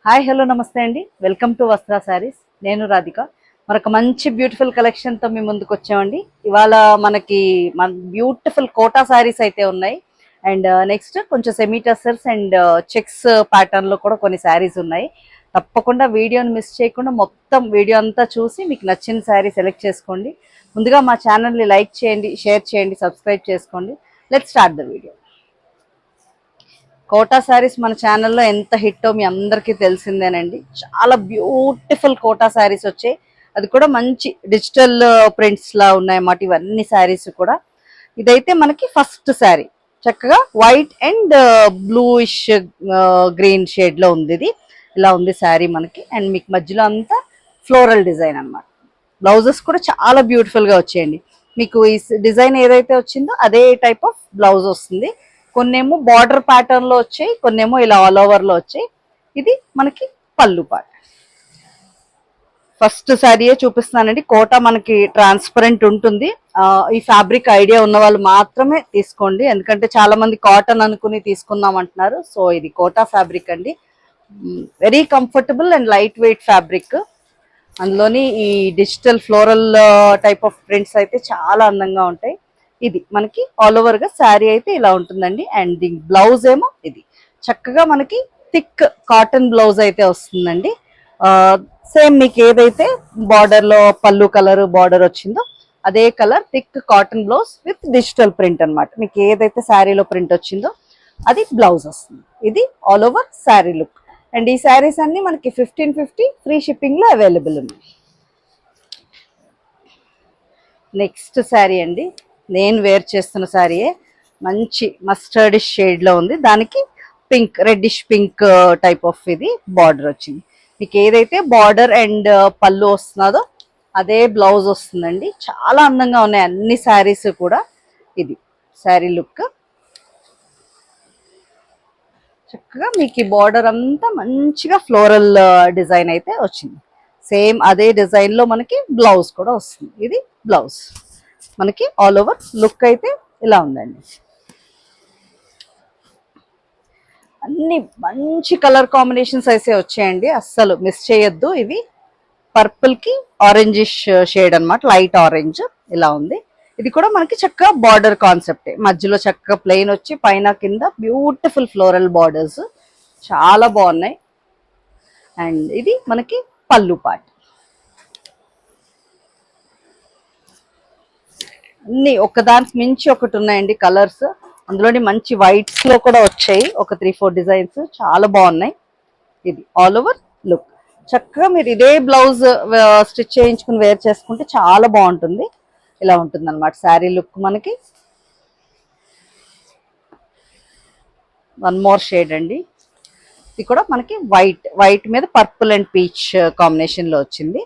Hi hello నమస్తే అండి. Welcome to వస్త్ర శారీస్. నేను రాధిక. మరొక మంచి బ్యూటిఫుల్ కలెక్షన్తో మీ ముందుకు వచ్చామండి. ఇవాళ మనకి బ్యూటిఫుల్ కోటా శారీస్ అయితే ఉన్నాయి. అండ్ నెక్స్ట్ కొంచెం సెమీ టసర్స్ అండ్ చెక్స్ ప్యాటర్న్లో కూడా కొన్ని శారీస్ ఉన్నాయి. తప్పకుండా వీడియోని మిస్ చేయకుండా మొత్తం వీడియో అంతా చూసి మీకు నచ్చిన శారీ సెలెక్ట్ చేసుకోండి. ముందుగా మా ఛానల్ని లైక్ చేయండి, షేర్ చేయండి, సబ్స్క్రైబ్ చేసుకోండి. Let's start the video. Kota saris మన ఛానల్లో ఎంత హిట్టో మీ అందరికీ తెలిసిందేనండి. చాలా బ్యూటిఫుల్ కోటా శారీస్ వచ్చాయి. అది కూడా మంచి డిజిటల్ ప్రింట్స్ లా ఉన్నాయన్నమాట ఇవన్నీ శారీస్ కూడా. ఇదైతే మనకి ఫస్ట్ శారీ చక్కగా white and bluish green shade లో ఉంది. ఇది ఇలా ఉంది శారీ మనకి. అండ్ మీకు మధ్యలో అంతా ఫ్లోరల్ డిజైన్ అనమాట. బ్లౌజెస్ కూడా చాలా బ్యూటిఫుల్ గా వచ్చాయండి. మీకు ఈ డిజైన్ ఏదైతే వచ్చిందో అదే టైప్ ఆఫ్ బ్లౌజ్ వస్తుంది. కొన్నేమో బార్డర్ ప్యాటర్న్ లో వచ్చాయి, కొన్నేమో ఇలా ఆల్ ఓవర్ లో వచ్చాయి. ఇది మనకి పళ్ళు పాట. ఫస్ట్ శారీయే చూపిస్తున్నానండి. కోట మనకి ట్రాన్స్పరెంట్ ఉంటుంది. ఈ ఫ్యాబ్రిక్ ఐడియా ఉన్న వాళ్ళు మాత్రమే తీసుకోండి, ఎందుకంటే చాలా మంది కాటన్ అనుకుని తీసుకుందాం అంటున్నారు. సో ఇది కోటా ఫ్యాబ్రిక్ అండి. Very comfortable and light weight fabric. అందులోని ఈ digital floral type of prints అయితే చాలా అందంగా ఉంటాయి. ఇది మనకి ఆల్ ఓవర్ గా శారీ అయితే ఇలా ఉంటుందండి. అండ్ దీని బ్లౌజ్ ఏమో ఇది చక్కగా మనకి థిక్ కాటన్ బ్లౌజ్ అయితే వస్తుందండి. సేమ్ మీకు ఏదైతే బార్డర్ లో పళ్ళు కలర్ బార్డర్ వచ్చిందో అదే colour thick cotton blouse with digital print అనమాట. మీకు ఏదైతే శారీలో ప్రింట్ వచ్చిందో అది బ్లౌజ్ వస్తుంది. ఇది all over sari look. And ఈ శారీస్ అన్ని మనకి 1550 ఫ్రీ షిప్పింగ్ లో అవైలబుల్ ఉన్నాయి. నెక్స్ట్ శారీ అండి, నేను వేర్ చేస్తున్న శారీయే. మంచి మస్టర్డ్ షేడ్ లో ఉంది. దానికి pink, reddish pink type of ఇది బార్డర్ వచ్చింది. మీకు ఏదైతే బార్డర్ అండ్ పళ్ళు వస్తున్నదో అదే బ్లౌజ్ వస్తుందండి. చాలా అందంగా ఉన్నాయి అన్ని శారీస్ కూడా. ఇది శారీ లుక్. చక్కగా మీకు ఈ బార్డర్ అంతా మంచిగా ఫ్లోరల్ డిజైన్ అయితే వచ్చింది. సేమ్ అదే డిజైన్ లో మనకి బ్లౌజ్ కూడా వస్తుంది. ఇది బ్లౌజ్ మనకి ఆల్ ఓవర్ లుక్ అయితే ఇలా ఉందండి. అన్ని మంచి కలర్ కాంబినేషన్స్ అయితే వచ్చాయండి, అస్సలు మిస్ చేయొద్దు. ఇవి పర్పుల్ కి ఆరెంజిష్ షేడ్ అనమాట, లైట్ ఆరెంజ్ ఇలా ఉంది. ఇది కూడా మనకి చక్కగా బార్డర్ కాన్సెప్ట్, మధ్యలో చక్కగా ప్లెయిన్ వచ్చి పైన కింద బ్యూటిఫుల్ ఫ్లోరల్ బార్డర్స్ చాలా బాగున్నాయి. అండ్ ఇది మనకి పళ్ళు పార్ట్. అన్ని ఒకదానికి మించి ఒకటి ఉన్నాయండి కలర్స్. అందులోని మంచి వైట్స్ లో కూడా వచ్చాయి ఒక 3-4 డిజైన్స్, చాలా బాగున్నాయి. ఇది ఆల్ ఓవర్ లుక్. చక్కగా మీరు ఇదే బ్లౌజ్ స్టిచ్ చేయించుకుని వేర్ చేసుకుంటే చాలా బాగుంటుంది. ఇలా ఉంటుంది అనమాట శారీ లుక్ మనకి. వన్ మోర్ షేడ్ అండి. ఇది కూడా మనకి వైట్ మీద పర్పుల్ అండ్ పీచ్ కాంబినేషన్ లో వచ్చింది.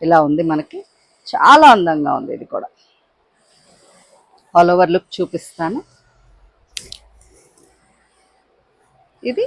ఇలా ఉంది మనకి, చాలా అందంగా ఉంది. ఇది కూడా ఆల్ ఓవర్ లుక్ చూపిస్తాను. ఇది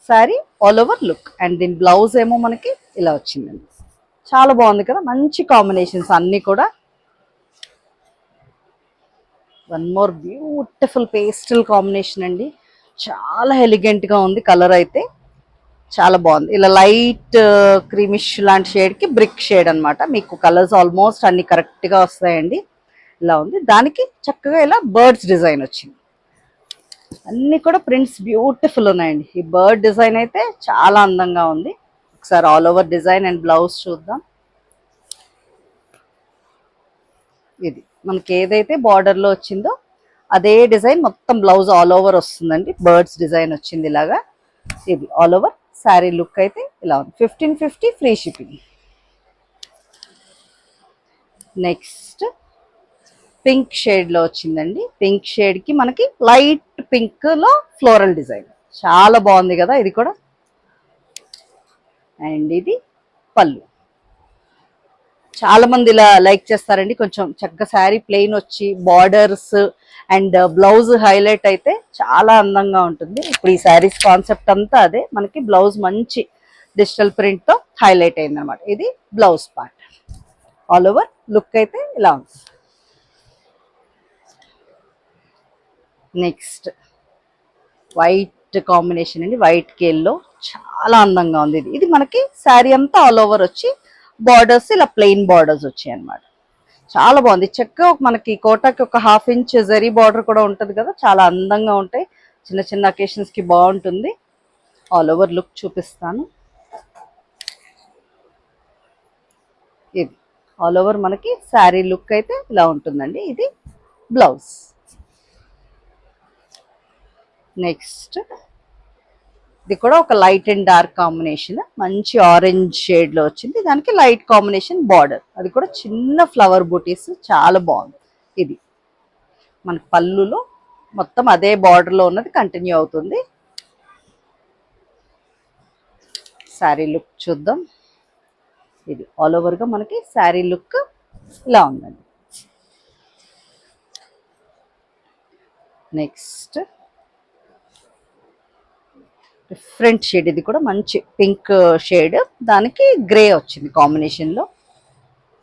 sari all over look. And దీని బ్లౌజ్ ఏమో మనకి ఇలా వచ్చిందండి. చాలా బాగుంది కదా, మంచి కాంబినేషన్స్ అన్ని కూడా. One more beautiful pastel combination అండి. చాలా ఎలిగెంట్ గా ఉంది కలర్ అయితే, చాలా బాగుంది. ఇలా లైట్ క్రీమిష్ లాంటి షేడ్ కి బ్రిక్ షేడ్ అనమాట. మీకు కలర్స్ ఆల్మోస్ట్ అన్ని కరెక్ట్ గా వస్తాయండి. ఇలా ఉంది. దానికి చక్కగా ఇలా బర్డ్స్ డిజైన్ వచ్చింది. అన్ని కూడా ప్రింట్స్ బ్యూటిఫుల్ ఉన్నాయండి. ఈ బర్డ్ డిజైన్ అయితే చాలా అందంగా ఉంది. ఒకసారి all over design and blouse చూద్దాం. ఇది మనకి ఏదైతే బార్డర్ లో వచ్చిందో అదే డిజైన్ మొత్తం బ్లౌజ్ ఆల్ ఓవర్ వస్తుందండి. బర్డ్స్ డిజైన్ వచ్చింది ఇలాగా. ఇది ఆల్ ఓవర్ శారీ లుక్ అయితే ఇలా ఉంది. 1550 free shipping. Next pink shade లో వచ్చిందండి. పింక్ షేడ్ కి మనకి లైట్ పింక్ లో ఫ్లోరల్ డిజైన్ చాలా బాగుంది కదా ఇది కూడా. అండ్ ఇది పళ్ళు. చాలా మంది ఇలా లైక్ చేస్తారండి. కొంచెం చక్కగా శారీ ప్లెయిన్ వచ్చి బార్డర్స్ అండ్ బ్లౌజ్ హైలైట్ అయితే చాలా అందంగా ఉంటుంది. ఇప్పుడు ఈ శారీస్ కాన్సెప్ట్ అంతా అదే. మనకి బ్లౌజ్ మంచి డిజిటల్ ప్రింట్ తో హైలైట్ అయింది అనమాట. ఇది blouse part. All over look అయితే ఇలా ఉంది. నెక్స్ట్ వైట్ కాంబినేషన్ అండి, వైట్ కి ఎల్లో, చాలా చాలా అందంగా ఉంది. ఇది మనకి శారీ అంతా ఆల్ ఓవర్ వచ్చి బార్డర్స్ ఇలా ప్లెయిన్ బార్డర్స్ వచ్చాయి అన్నమాట. చాలా బాగుంది. చక్కగా మనకి కోటాకి ఒక 1/2 ఇంచ్ జరీ బార్డర్ కూడా ఉంటది కదా, చాలా అందంగా ఉంటాయి. చిన్న చిన్న అకేషన్స్ కి బాగుంటుంది. ఆల్ ఓవర్ లుక్ చూపిస్తాను. ఇది ఆల్ ఓవర్ మనకి శారీ లుక్ అయితే ఇలా ఉంటుందండి. ఇది బ్లౌజ్. నెక్స్ట్ ఇది కూడా ఒక లైట్ అండ్ డార్క్ కాంబినేషన్, మంచి ఆరెంజ్ షేడ్ లో వచ్చింది. దానికి లైట్ కాంబినేషన్ బార్డర్, అది కూడా చిన్న ఫ్లవర్ బూటీస్, చాలా బాగుంది. ఇది మనకి పళ్ళులో మొత్తం అదే బార్డర్ లో ఉన్నది కంటిన్యూ అవుతుంది. శారీ లుక్ చూద్దాం. ఇది ఆల్ ఓవర్ గా మనకి శారీ లుక్ ఇలా ఉందండి. నెక్స్ట్ డిఫరెంట్ షేడ్, ఇది కూడా మంచి పింక్ షేడ్, దానికి గ్రే వచ్చింది కాంబినేషన్ లో.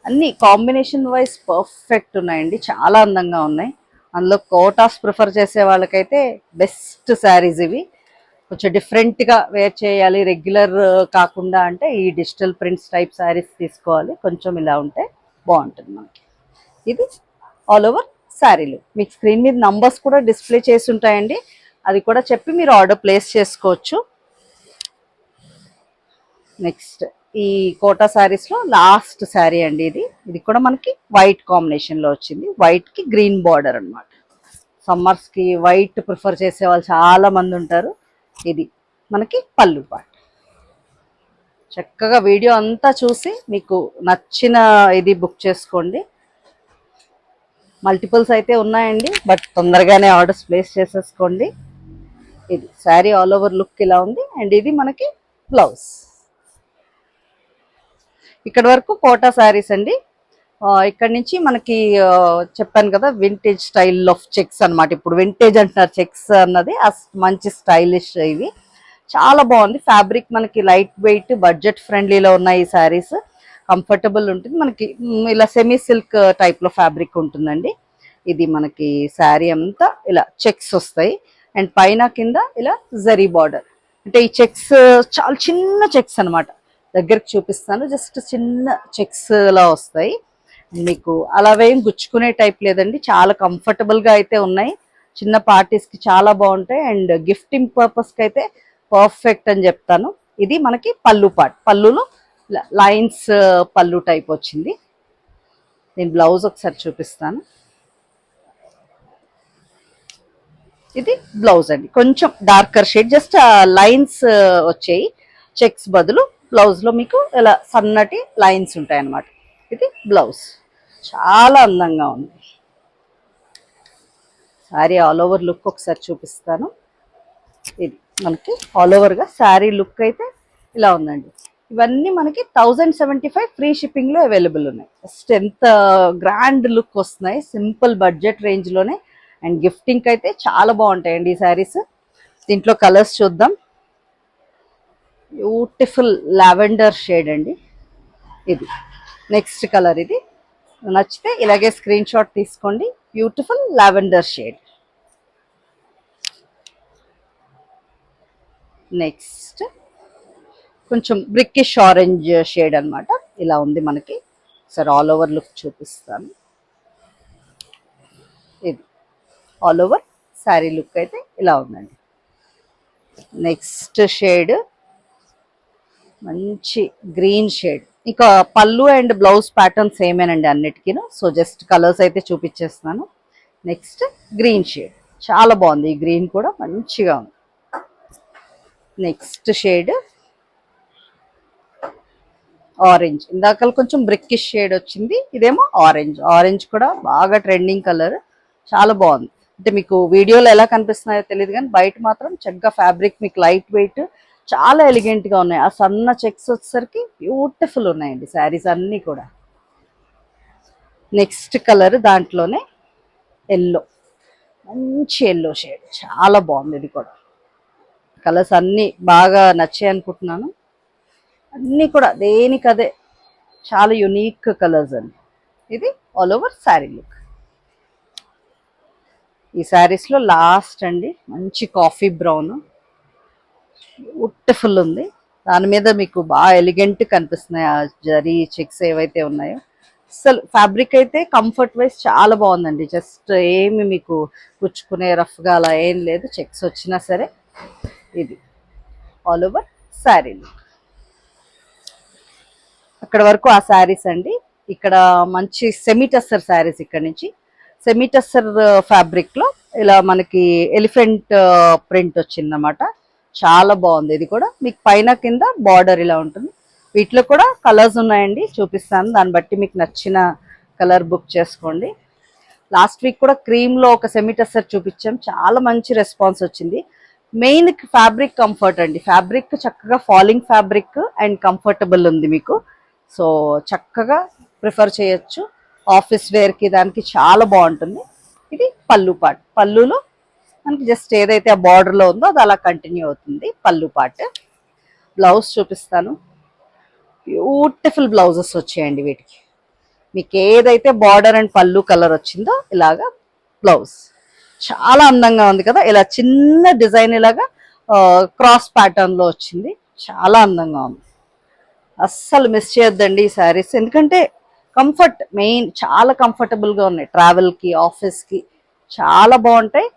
అన్ని కాంబినేషన్ వైజ్ పర్ఫెక్ట్ ఉన్నాయండి, చాలా అందంగా ఉన్నాయి. అందులో కోటాస్ ప్రిఫర్ చేసే వాళ్ళకైతే బెస్ట్ శారీస్ ఇవి. కొంచెం డిఫరెంట్ గా వేర్ చేయాలి, రెగ్యులర్ కాకుండా అంటే ఈ డిజిటల్ ప్రింట్స్ టైప్ శారీస్ తీసుకోవాలి. కొంచెం ఇలా ఉంటే బాగుంటుంది మనకి. ఇది ఆల్ ఓవర్ శారీలు. మీకు స్క్రీన్ మీద నంబర్స్ కూడా డిస్ప్లే చేసి ఉంటాయండి, అది కూడా చెప్పి మీరు ఆర్డర్ ప్లేస్ చేసుకోవచ్చు. నెక్స్ట్ ఈ కోటా శారీస్ లో లాస్ట్ శారీ అండి ఇది. ఇది కూడా మనకి వైట్ కాంబినేషన్ లో వచ్చింది, వైట్ కి గ్రీన్ బార్డర్ అన్నమాట. సమ్మర్స్ కి వైట్ ప్రిఫర్ చేసే వాళ్ళు చాలా మంది ఉంటారు. ఇది మనకి పళ్ళు పాట. చక్కగా వీడియో అంతా చూసి మీకు నచ్చిన ఇది బుక్ చేసుకోండి. మల్టిపుల్స్ అయితే ఉన్నాయండి, బట్ తొందరగానే ఆర్డర్స్ ప్లేస్ చేసేసుకోండి. ఇది శారీ ఆల్ ఓవర్ లుక్ ఇలా ఉంది. అండ్ ఇది మనకి బ్లౌజ్. ఇక్కడ వరకు కోటా శారీస్ అండి. ఇక్కడ నుంచి మనకి చెప్పాను కదా వింటేజ్ స్టైల్ ఆఫ్ చెక్స్ అన్నమాట. ఇప్పుడు వింటేజ్ అంటున్నారు, చెక్స్ అన్నది మంచి స్టైలిష్ ఇవి. చాలా బాగుంది ఫ్యాబ్రిక్, మనకి లైట్ వెయిట్ బడ్జెట్ ఫ్రెండ్లీలో ఉన్నాయి ఈ శారీస్. కంఫర్టబుల్ ఉంటుంది మనకి. ఇలా సెమీ సిల్క్ టైప్ లో ఫ్యాబ్రిక్ ఉంటుందండి. ఇది మనకి శారీ అంతా ఇలా చెక్స్ వస్తాయి, అండ్ పైన కింద ఇలా జరీ బార్డర్. అంటే ఈ చెక్స్ చాలా చిన్న చెక్స్ అన్నమాట. దగ్గరికి చూపిస్తాను, జస్ట్ చిన్న చెక్స్ లా వస్తాయి. మీకు అలావేం గుచ్చుకునే టైప్ లేదండి, చాలా కంఫర్టబుల్ గా అయితే ఉన్నాయి. చిన్న పార్టీస్ కి చాలా బాగుంటాయి, అండ్ గిఫ్టింగ్ పర్పస్ కి అయితే పర్ఫెక్ట్ అని చెప్తాను. ఇది మనకి పళ్ళు పార్ట్, పళ్ళులో లైన్స్ పళ్ళు టైప్ వచ్చింది. నేను బ్లౌజ్ ఒకసారి చూపిస్తాను. ఇది బ్లౌజ్ అండి, కొంచెం డార్కర్ షేడ్, జస్ట్ లైన్స్ వచ్చాయి చెక్స్ బదులు. బ్లౌజ్ లో మీకు ఇలా సన్నటి లైన్స్ ఉంటాయి అన్నమాట. ఇది బ్లౌజ్, చాలా అందంగా ఉంది. శారీ ఆల్ ఓవర్ లుక్ ఒకసారి చూపిస్తాను. ఇది మనకి ఆల్ ఓవర్ గా శారీ లుక్ అయితే ఇలా ఉందండి. ఇవన్నీ మనకి 1075 ఫ్రీ షిప్పింగ్ లో అవైలబుల్ ఉన్నాయి. జస్ట్ ఎంత గ్రాండ్ లుక్ వస్తున్నాయి, సింపుల్ బడ్జెట్ రేంజ్ లోనే. అండ్ గిఫ్టింగ్ అయితే చాలా బాగుంటాయండి ఈ శారీస్. దీంట్లో కలర్స్ చూద్దాం. బ్యూటిఫుల్ లావెండర్ షేడ్ అండి ఇది. నెక్స్ట్ కలర్ ఇది. నచ్చితే ఇలాగే స్క్రీన్ షాట్ తీసుకోండి. Beautiful lavender shade. నెక్స్ట్ కొంచెం బ్రిక్కిష్ ఆరెంజ్ షేడ్ అన్నమాట. ఇలా ఉంది మనకి. సరే ఆల్ ఓవర్ లుక్ చూపిస్తాను. ఇది ఆల్ ఓవర్ శారీ లుక్ అయితే ఇలా ఉందండి. నెక్స్ట్ షేడ్ మంచి గ్రీన్ షేడ్. ఇక పళ్ళు అండ్ బ్లౌజ్ ప్యాటర్న్ సేమేనండి అన్నిటికీను. సో జస్ట్ కలర్స్ అయితే చూపించేస్తున్నాను. నెక్స్ట్ గ్రీన్ షేడ్, చాలా బాగుంది. ఈ గ్రీన్ కూడా మంచిగా ఉంది. Next shade orange. ఇందాక కొంచెం బ్రిక్కిష్ షేడ్ వచ్చింది, ఇదేమో ఆరెంజ్. ఆరెంజ్ కూడా బాగా ట్రెండింగ్ కలర్, చాలా బాగుంది. అంటే మీకు వీడియోలో ఎలా కనిపిస్తున్నాయో తెలియదు కానీ బయట మాత్రం చక్కగా ఫ్యాబ్రిక్ మీకు లైట్ వెయిట్, చాలా ఎలిగెంట్ గా ఉన్నాయి. ఆ సన్న చెక్స్ వచ్చేసరికి బ్యూటిఫుల్ ఉన్నాయండి శారీస్ అన్నీ కూడా. నెక్స్ట్ కలర్ దాంట్లోనే ఎల్లో, మంచి ఎల్లో షేడ్, చాలా బాగుంది. ఇది కూడా కలర్స్ అన్నీ బాగా నచ్చాయి అనుకుంటున్నాను. అన్నీ కూడా దేనికదే చాలా యునిక్ కలర్స్ అండి. ఇది ఆల్ ఓవర్ శారీ లుక్. ఈ శారీస్ లో లాస్ట్ అండి మంచి కాఫీ బ్రౌన్, బ్యూటిఫుల్ ఉంది. దాని మీద మీకు బాగా ఎలిగెంట్ కనిపిస్తున్నాయి ఆ జరీ చెక్స్ ఏవైతే ఉన్నాయో. అసలు ఫ్యాబ్రిక్ అయితే కంఫర్ట్ వైజ్ చాలా బాగుందండి. జస్ట్ ఏమి మీకు పుచ్చుకునే రఫ్గా అలా ఏం లేదు. చెక్స్ వచ్చినా సరే ఇది ఆల్ ఓవర్ శారీ. అక్కడ వరకు ఆ శారీస్ అండి. ఇక్కడ మంచి సెమీ టస్సర్ శారీస్. ఇక్కడ నుంచి సెమీ టస్సర్ ఫ్యాబ్రిక్లో ఇలా మనకి ఎలిఫెంట్ ప్రింట్ వచ్చిందన్నమాట. చాలా బాగుంది. ఇది కూడా మీకు పైన కింద బార్డర్ ఇలా ఉంటుంది. వీటిలో కూడా కలర్స్ ఉన్నాయండి, చూపిస్తాను. దాన్ని బట్టి మీకు నచ్చిన కలర్ బుక్ చేసుకోండి. లాస్ట్ వీక్ కూడా క్రీమ్లో ఒక సెమీ టస్సర్ చూపించాం, చాలా మంచి రెస్పాన్స్ వచ్చింది. మెయిన్ ఫ్యాబ్రిక్ కంఫర్ట్ అండి. ఫ్యాబ్రిక్ చక్కగా ఫాలింగ్ ఫ్యాబ్రిక్ అండ్ కంఫర్టబుల్ ఉంది మీకు. సో చక్కగా ప్రిఫర్ చేయొచ్చు. ఆఫీస్ వేర్కి దానికి చాలా బాగుంటుంది. ఇది పళ్ళు పార్ట్. పళ్ళులో మనకి జస్ట్ ఏదైతే ఆ బార్డర్లో ఉందో అది అలా కంటిన్యూ అవుతుంది పళ్ళు పార్ట్. బ్లౌజ్ చూపిస్తాను. బ్యూటిఫుల్ బ్లౌజెస్ వచ్చాయండి వీటికి. మీకు ఏదైతే బార్డర్ అండ్ పళ్ళు కలర్ వచ్చిందో ఇలాగా బ్లౌజ్ చాలా అందంగా ఉంది కదా. ఇలా చిన్న డిజైన్ ఇలాగా క్రాస్ ప్యాటర్న్లో వచ్చింది, చాలా అందంగా ఉంది. అస్సలు మిస్ చేయొద్దండి ఈ శారీస్, ఎందుకంటే కంఫర్ట్ మెయిన్. చాలా కంఫర్టబుల్గా ఉన్నాయి ట్రావెల్కి, ఆఫీస్కి చాలా బాగుంటాయి.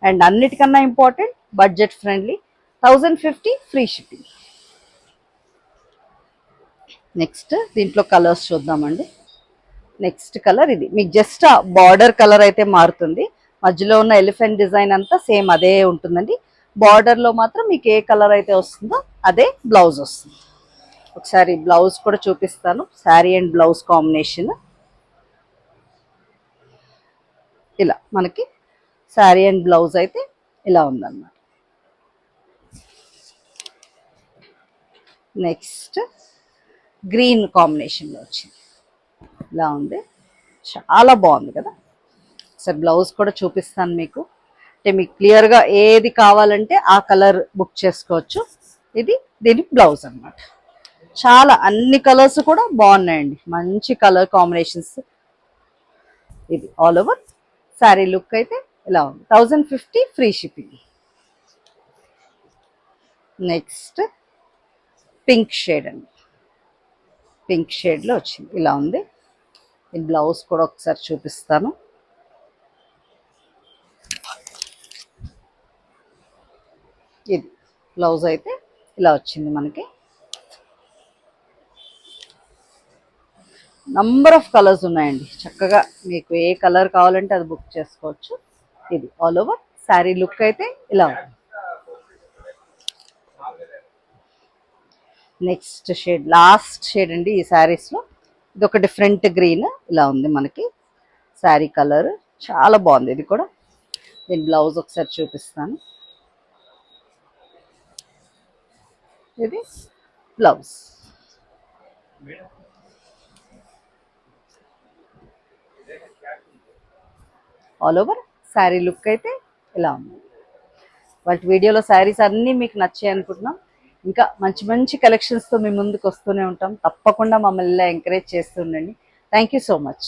అండ్ అన్నిటికన్నా important budget friendly. 1050 free shipping. Next దీంట్లో కలర్స్ చూద్దామండి. నెక్స్ట్ కలర్ ఇది. మీకు జస్ట్ బార్డర్ కలర్ అయితే మారుతుంది, మధ్యలో ఉన్న ఎలిఫెంట్ డిజైన్ అంతా సేమ్ అదే ఉంటుందండి. బార్డర్లో మాత్రం మీకు ఏ కలర్ అయితే వస్తుందో అదే బ్లౌజ్ వస్తుంది. ఒకసారి బ్లౌజ్ కూడా చూపిస్తాను. శారీ అండ్ బ్లౌజ్ కాంబినేషన్ ఇలా మనకి శారీ అండ్ బ్లౌజ్ అయితే ఇలా ఉందన్నమాట. నెక్స్ట్ గ్రీన్ కాంబినేషన్లో వచ్చింది, ఇలా ఉంది, చాలా బాగుంది కదా. సరే బ్లౌజ్ కూడా చూపిస్తాను మీకు. అంటే మీకు క్లియర్గా ఏది కావాలంటే ఆ కలర్ బుక్ చేసుకోవచ్చు. ఇది దీని బ్లౌజ్ అన్నమాట. చాలా అన్ని కలర్స్ కూడా బాగున్నాయండి, మంచి కలర్ కాంబినేషన్స్. ఇది ఆల్ ఓవర్ శారీ లుక్ అయితే ఇలా ఉంది. 1050 free shipping. Next pink shade అండి. పింక్ షేడ్లో వచ్చింది, ఇలా ఉంది. ఈ బ్లౌజ్ కూడా ఒకసారి చూపిస్తాను. ఇది బ్లౌజ్ అయితే ఇలా వచ్చింది మనకి. నంబర్ ఆఫ్ కలర్స్ ఉన్నాయండి, చక్కగా మీకు ఏ కలర్ కావాలంటే అది బుక్ చేసుకోవచ్చు. ఇది ఆల్ ఓవర్ శారీ లుక్ అయితే ఇలా ఉంది. నెక్స్ట్ షేడ్, లాస్ట్ షేడ్ అండి ఈ శారీస్లో. ఇది ఒక డిఫరెంట్ గ్రీన్ ఇలా ఉంది మనకి శారీ కలర్, చాలా బాగుంది. ఇది కూడా దీని బ్లౌజ్ ఒకసారి చూపిస్తాను. ఇది blouse. All over sari look అయితే ఇలా ఉంది. వాటి వీడియోలో శారీస్ అన్నీ మీకు నచ్చాయి అనుకుంటున్నాం. ఇంకా మంచి మంచి కలెక్షన్స్తో మీ ముందుకు వస్తూనే ఉంటాం. తప్పకుండా మమ్మల్ని ఇలా ఎంకరేజ్ చేస్తుండండి. Thank you so much.